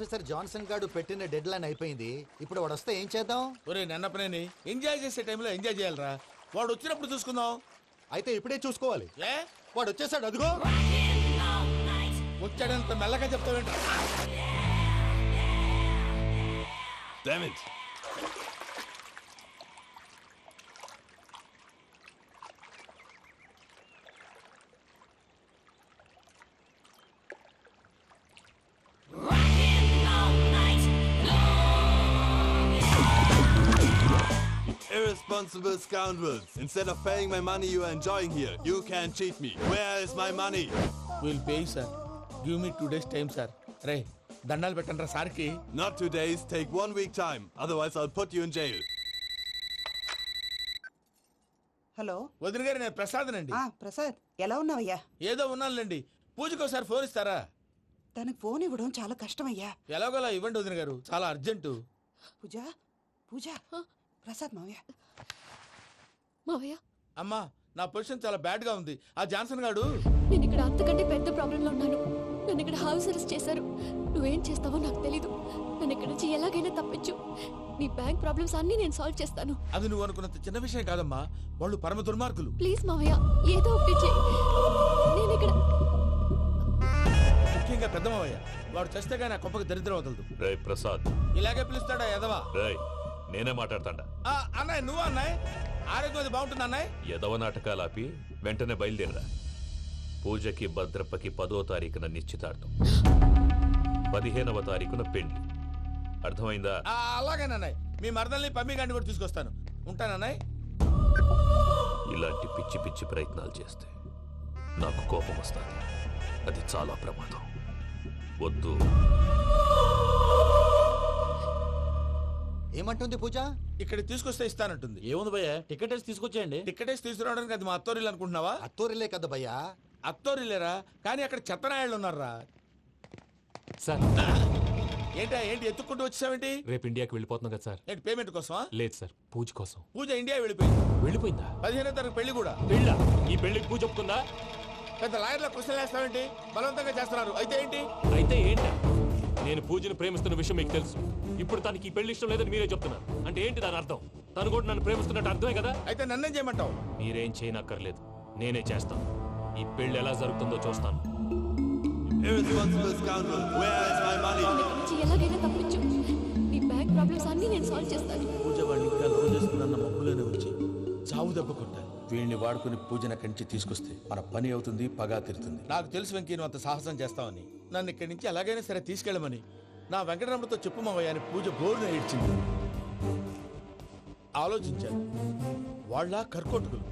Officer Johnson గారు పెట్టిన dead line అయిపోయింది. ఇప్పుడు వాడు వస్తే ఏం చేద్దాం? ఒరే నన్నపనేని ఎంజాయ్ చేసే టైంలో ఎంజాయ్ చేయాలరా. వాడు వచ్చినప్పుడు చూసుకుందాం. అయితే ఇప్పుడే చూసుకోవాలి. ఏ వాడు వచ్చేసాడు, అదిగో. వచ్చాడంత మెల్లగా చెప్తావేంట? Damn it. Irresponsible scoundrels. Instead of paying my money you are enjoying here, you can cheat me. Where is my money? Will pay sir. Give me 2 days time sir. రే దండాలు పెట్టండి రా సార్కి. Not 2 days, take 1 week time. Otherwise I'll put you in jail. Hello. వదిన గారు, నేను ప్రసాదనండి. ప్రసాద్, ఎలా ఉన్నావయ్యా? ఏదో ఉన్నానులేండి. పూజకి ఒకసారి ఫోన్ ఇస్తారా? తనకు ఫోన్ ఇవ్వడం చాలా కష్టమయ్యా. ఎలాగోలా ఇవ్వండి వదిన గారు, చాలా అర్జెంటు. పూజ పూజ, ప్రసాద్ మావయ్య. మావయ్య, అమ్మా నా పొజిషన్ చాలా బ్యాడ్ గా ఉంది. ఆ జాన్సన్ గాడు. నేను ఇక్కడ అంతకంటే పెద్ద ప్రాబ్లం లో ఉన్నాను. నన్ను ఇక్కడ హౌస్ అరెస్ట్ చేశారు. నువ్వేం చేస్తావో నాకు తెలీదు. నన్ను ఇక్కడ నుంచి ఎలాగైనా తప్పించు. నీ బ్యాంక్ ప్రాబ్లమ్స్ అన్ని నేను సాల్వ్ చేస్తాను. అది నువ్వు అనుకున్నంత చిన్న విషయం కాదమ్మా. వాళ్ళు పరమ దుర్మార్గులు. ప్లీజ్ మావయ్య, ఏదో ఒకటి చెయ్యి. నేను ఇక్కడ ముఖ్యంగా పెద్దమావయ్య, వాడు చస్తే గానీ ఆ కొంపకి దరిద్రం వదలదు. రేయ్ ప్రసాద్, ఇలాగే పిలుస్తాడా ఎదవా? రేయ్ నేనే మాట్లాడతాడా? అన్నయ్య, నువ్వు అన్నయ్య. ఆరోగ్యం అది బాగుంటుంది అన్నయ్య. ఎదవ నాటకాలు ఆపి వెంటనే బయలుదేరరా. పూజకి భద్రప్పకి 10వ తారీఖున నిశ్చితార్థం, 15వ తారీఖున పెళ్లి. అర్థమైందా? అలాగేనన్నయ్య. మీ మరదల్ని పమ్మి గండి కూడా తీసుకొస్తాను. ఉంటానన్నయ్య. ఇలాంటి పిచ్చి పిచ్చి ప్రయత్నాలు చేస్తే నాకు కోపం వస్తుంది. అది చాలా ప్రమాదం. వద్దు. ఏమంటుంది పూజ? ఇక్కడ తీసుకొస్తే ఇస్తానంటుంది. ఏముంది భయ్యా, టికెట్ వేసి తీసుకొచ్చేయండి. టికెట్ వేసి తీసుకురావడానికి అది మా అత్తోరిల్లు అనుకుంటున్నావా? అత్తూరిలే కదా భయ్యా. అత్తోరిల్లేరా, కానీ అక్కడ చెత్తనాయాళ్ళు ఉన్నారా. సార్, ఏంటి ఎత్తుక్కుంటూ వచ్చావేంటి? రేపు ఇండియాకి వెళ్ళిపోతున్నాం కదా సార్. ఏంటి పేమెంట్ కోసమా? లేదు సార్, పూజ కోసం. పూజ ఇండియా వెళ్ళిపోయింది. వెళ్ళిపోయిందా? 15వ తారీఖు పెళ్లి కూడా. పెళ్ళా? ఈ పెళ్లికి పూజ ఒప్పుకుందా? పెద్ద లాయర్ల క్వశ్చన్ వేస్తావేంటి? బలవంతంగా చేస్తున్నారు. అయితే ఏంటి? అయితే ఏంటా? నేను పూజను ప్రేమిస్తున్న విషయం మీకు తెలుసు. ఇప్పుడు తనకి ఈ పెళ్లి ఇష్టం లేదని మీరే చెప్తున్నారు. అంటే ఏంటి దాని అర్థం? తను కూడా నన్ను ప్రేమిస్తున్నట్టు అర్థమే కదా? అయితే నన్నేం చేయమంటావు? మీరేం చేయనక్కర్లేదు, నేనే చేస్తాను. ఈ పెళ్లి ఎలా జరుగుతుందో చూస్తాను. Irresponsible scoundrel. Where is my money? నన్ను ఇక్కడ నుంచి ఎలాగైనా తప్పించు. నీ బ్యాంక్ ప్రాబ్లమ్స్ అన్ని నేను సాల్వ్ చేస్తాను. పూజ వాడిని ఇంకా లవ్ చేస్తుందన్న మబ్బులోనే వచ్చి చావు దెబ్బ కొట్టాలి. వీడిని వాడుకుని పూజన కంచి తీసుకొస్తే మన పని అవుతుంది, పగా తీరుతుంది. నాకు తెలుసు వెంకీ, నువ్వు అంత సాహసం చేస్తావని. నన్ను ఇక్కడి నుంచి ఎలాగైనా సరే తీసుకెళ్ళమని నా వెంకటరమణతో చెప్పు మావయ్య అని పూజ బోరున ఏడ్చింది. ఆలోచించాను. వాళ్ళ కర్కోటకులు,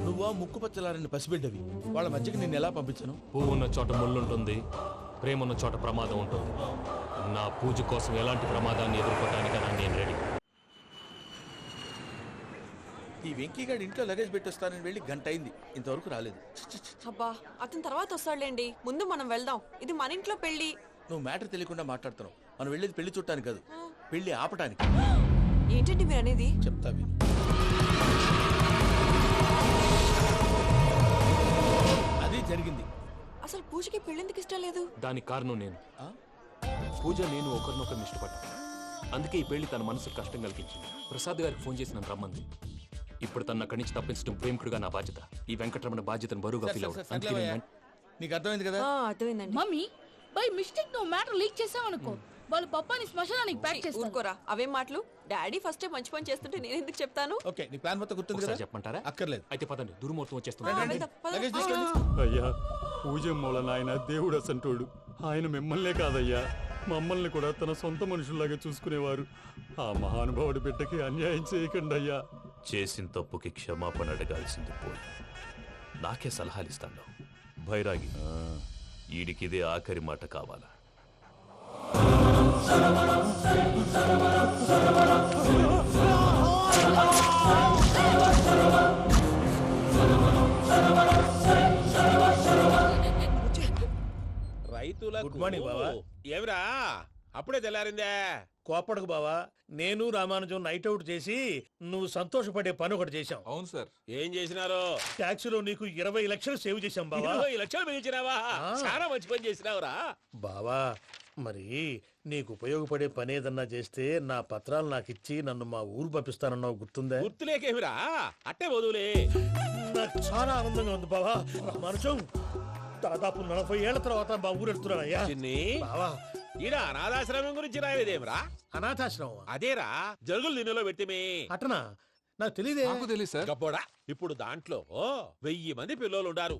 నువ్వా ముక్కుపచ్చలారని పసిబిడ్డవి. వాళ్ళ మధ్యకి నేను ఎలా పంపించను? పువ్వు ఉన్న చోట ముళ్ళుంటుంది, ప్రేమ ఉన్న చోట ప్రమాదం ఉంటుంది. నా పూజ కోసం ఎలాంటి ప్రమాదాన్ని ఎదుర్కోవడానికైనా నేను రెడీ. ఈ వెంకీగాడి ఇంట్లో లగేజ్ పెట్టొస్తానని వెళ్ళి గంట అయింది, ఇంతవరకు రాలేదు. అబ్బా, అతని తర్వాత వస్తాడులేండి. ముందు మనం వెళ్దాం. ఇది మన ఇంట్లో పెళ్లి. నువ్వు మ్యాటర్ తెలియకుండా మాట్లాడుతున్నావు. మనం వెళ్ళేది పెళ్లి చుట్టానికి కాదు, పెళ్లి ఆపటానికి. ఏంటండి మీరు అనేది? చెప్తా విను. అది జరిగింది. అసలు పూజకి పెళ్ళెందుకు ఇష్టం లేదు? దానికి కారణం నేను. పూజ నేను ఒకరినొకరిని ఇష్టపడ్డా. అందుకే ఈ పెళ్లి తన మనసుకు కష్టం కలిగించింది. ప్రసాద్ గారికి ఫోన్ చేసి నన్ను రమ్మంది. ఇప్పుడు తన అక్కడి నుంచి తప్పించడం ప్రేమికుడుగా నా బాధ్యత. ఈ వెంకటరమణ బాధ్యతను బరువుగా ఫీల్ అవుతుంది. నీకు అర్థమైంది కదా? అర్థమైందండి. మమ్మీ, బై మిస్టేక్ నువ్వు మ్యాటర్ లీక్ చేసావనుకో, వాళ్ళు పప్పాని శ్మశానానికి ప్యాక్ చేస్తారు. ఊరుకోరా, అవేం మాటలు. డాడీ ఫస్ట్ మంచి పని చేస్తుంటే నేను ఎందుకు చెప్తాను? ఓకే, నీ ప్లాన్ మొత్తం గుర్తుంది కదా? చెప్పమంటారా? అక్కర్లేదు. అయితే పదండి, దుర్ముహూర్తం ఆ, వచ్చేస్తుంది. వెళ్దాం, పద. లగేజ్ తీసుకెళ్ళి. అయ్యా, పూజ మూల నాయన దేవుడు అసంటోడు. ఆయన మిమ్మల్నే కాదయ్యా, మమ్మల్ని కూడా తన సొంత మనుషుల్లాగా చూసుకునేవారు. ఆ మహానుభావుడి బిడ్డకి అన్యాయం చేయకండి అయ్యా. చేసిన తప్పుకి క్షమాపణ అడగాల్సింది పోయి నాకే సలహాలు ఇస్తాను. భైరాగి, ఈడికిదే ఆఖరి మాట కావాలా? రైతులకు గుడ్ మార్నింగ్ బావా. ఏమిరా అప్పుడే తెల్లారిందే? కోపడకు బావా, నేను రామానుజం నైట్ అవుట్ చేసి నువ్వు సంతోషపడే పని ఒకటి చేశాం. అవును సార్. ఏం చేసినారు? ట్యాక్సీలో నీకు 20 లక్షలు సేవ్ చేశాం బావా. 20 లక్షలు మిగిల్చినావా? చాలా మంచి పని చేసినావురా బావా. మరి నీకు ఉపయోగపడే పని ఏదన్నా చేస్తే నా పత్రాలు నాకు ఇచ్చి నన్ను మా ఊరు పంపిస్తానన్నావు గుర్తుందా? గుర్తులేకేమిరా అట్టే వదులే. నాకు చాలా ఆనందంగా ఉంది బావా. మనుషం దాదాపు 40 ఏళ్ల తర్వాత మా ఊరు వెళ్తున్నానయ్యా. చిన్ని బావా ఈడ అనాథాశ్రమం గురించి రాయలేదేమిరా? అనాథాశ్రమం అదేరా జరుగులు నిన్నలో పెట్టిమే. అటనా? నాకు తెలియదే. గబ్బోడా ఇప్పుడు దాంట్లో 1000 మంది పిల్లలు ఉండారు.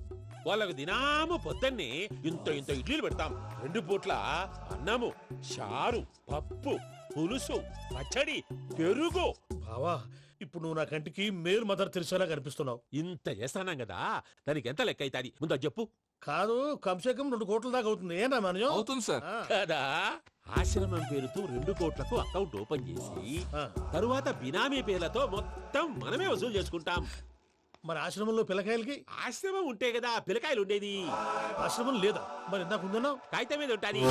వాళ్ళకు దినాము పొద్దున్నే ఇంత ఇంత ఇడ్లీలు పెడతాం. 2 పూట్ల అన్నము, చారు, పప్పు, పులుసు, పచ్చడి, పెరుగు. బావా ఇప్పుడు నువ్వు నా కంటికి మేరు మదర్ తెలిసేలా కనిపిస్తున్నావు. ఇంత చేస్తానం కదా, దానికి ఎంత లెక్క అవుతుంది ముందు అది చెప్పు. కాదు, కంసే కం 2 కోట్ల దాకా అవుతుంది. ఏనా మనజం? అవుతుంది సార్. కదా ఆశ్రమం పేరుతో 2 కోట్లకు అకౌంట్ ఓపెన్ చేసి ఆ. తరువాత బినామీ పేర్లతో మొత్తం మనమే వసూలు చేసుకుంటాం. మరి ఆశ్రమంలో పిల్లకాయలకి? ఆశ్రమం ఉంటే కదా పిల్లకాయలు ఉండేది. ఆశ్రమం లేదా? మరి ఇందాక ఉందన్నావు. కాగితం మీద ఉంటాది.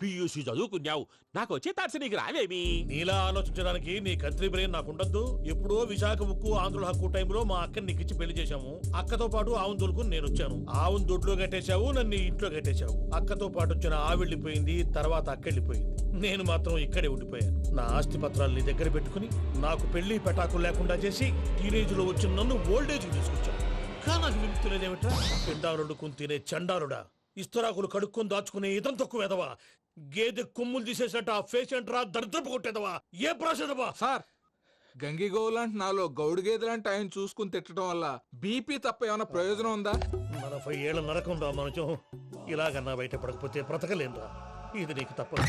పియూసీ చదువుకున్నావు, నాకు వచ్చే తాట్స్ నీకు రావేమి? నీలా ఆలోచించడానికి నీ కంట్రీ బ్రెయిన్ నాకు ఉండద్దు. ఎప్పుడో విశాఖ ఉక్కు ఆంధ్రుల హక్కు టైంలో మా అక్కని నీకిచ్చి పెళ్లి చేశాము. అక్కతో పాటు ఆవును దొడుకుని నేను వచ్చాను. ఆవును దొడ్లో కట్టేశావు, నన్ను ఇంట్లో కట్టేశావు. అక్కతో పాటు వచ్చిన ఆవిళ్ళిపోయింది, తర్వాత అక్కెళ్ళిపోయింది. నేను మాత్రం ఇక్కడే ఉండిపోయాను. నా ఆస్తి పత్రాలు నీ దగ్గర పెట్టుకుని నాకు పెళ్లి పెటాకులు లేకుండా చేసి టీనేజ్ లో వచ్చిన నన్ను ఓల్డేజ్ తీసుకొచ్చాను. కానీ నాకు విముక్తి లేదేమిట్రా? పిండారుడుకుని తినే చండారుడా, ఇస్తరాకులు కడుక్కొని దాచుకునే ఇతం తక్కువ ఎదవా, గేదె కొమ్ములు తీసేసట ఆ పేషెంట్ రా దరిద్రపు కొట్టేదవా, ఏ ప్రాసెదవా? సార్ గంగి గోవులాంటి నాలో గౌడు గేదెలాంటి ఆయన చూసుకుని తిట్టడం వల్ల బీపీ తప్ప ఏమైనా ప్రయోజనం ఉందా? 40 ఏళ్ల నరకం రా మనచం. ఇలాగన్నా బయటపడకపోతే బ్రతకలేనురా. ఇది నీకు తప్పదు.